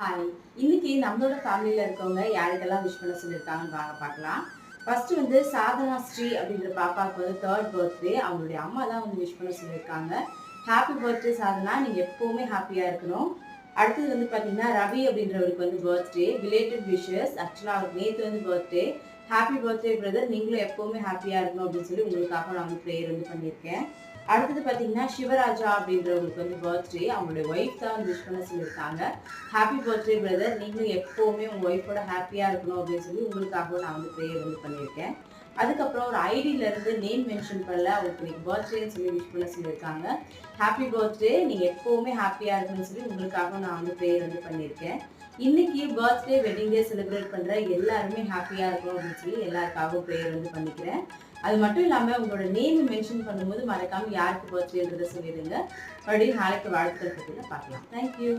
Hi. இன்னைக்கு நம்மளோட ஃபேமிலியில இருக்கவங்க யாருக்கெல்லாம் விஷ் பண்ண சொல்லியிருக்காங்கன்னு வாங்க பார்க்கலாம். ஃபர்ஸ்ட் வந்து சாதனா ஸ்ரீ அப்படின்ற பாப்பாவுக்கு வந்து 3rd பர்த்டே. அவங்களுடைய அம்மா தான் வந்து விஷ் பண்ண சொல்லியிருக்காங்க. ஹாப்பி பர்த்டே சாதனா, நீங்க எப்பவுமே ஹாப்பியா இருக்கணும். அடுத்தது வந்து பார்த்தீங்கன்னா, ரவி அப்படின்றவருக்கு வந்து பர்த்டே. Belated wishes. ஆக்சுவலா அவருக்கு நேத்து வந்து பர்த்டே. Happy birthday brother. நீங்களும் எப்பவுமே ஹாப்பியா இருக்கணும் அப்படின்னு சொல்லி உங்களுக்காக நான் வந்து ப்ரேயர் வந்து பண்ணியிருக்கேன். அடுத்தது பார்த்தீங்கன்னா, சிவராஜா அப்படின்றவங்களுக்கு வந்து பர்த்டே. அவங்களுடைய ஒய்ஃப் தான் வந்து விஷ் பண்ண சொல்லியிருக்காங்க. Happy birthday brother. நீங்களும் எப்பவுமே உங்க ஒய்ஃபோட ஹாப்பியா இருக்கணும் அப்படின்னு சொல்லி உங்களுக்காகவும் நான் வந்து ப்ரேயர் வந்து பண்ணியிருக்கேன். அதுக்கப்புறம் ஒரு ஐடியில இருந்து நேம் மென்ஷன் பண்ணல. அவருக்கு இன்னைக்கு பர்த்டேன்னு சொல்லி விஷ் பண்ண சொல்லியிருக்காங்க. Happy birthday. நீங்க எப்பவுமே ஹாப்பியா இருக்கணும்னு சொல்லி உங்களுக்காகவும் நான் வந்து ப்ரேயர் வந்து பண்ணியிருக்கேன். இன்னைக்கு பர்த்டே, வெட்டிங் டே செலிப்ரேட் பண்ற எல்லாருமே ஹாப்பியா இருக்கணும் அப்படின்னு சொல்லி எல்லாருக்காகவும் ப்ரேயர் வந்து பண்ணிக்கிறேன். அது மட்டும் இல்லாம உங்களோட நேம் மென்ஷன் பண்ணும்போது மறக்காம யாருக்கு பர்த்டேன்றத சொல்லிடுங்க. மறுபடியும் நாளைக்கு வாழ்த்துக்கள் பத்தியில பார்க்கலாம். தேங்க்யூ.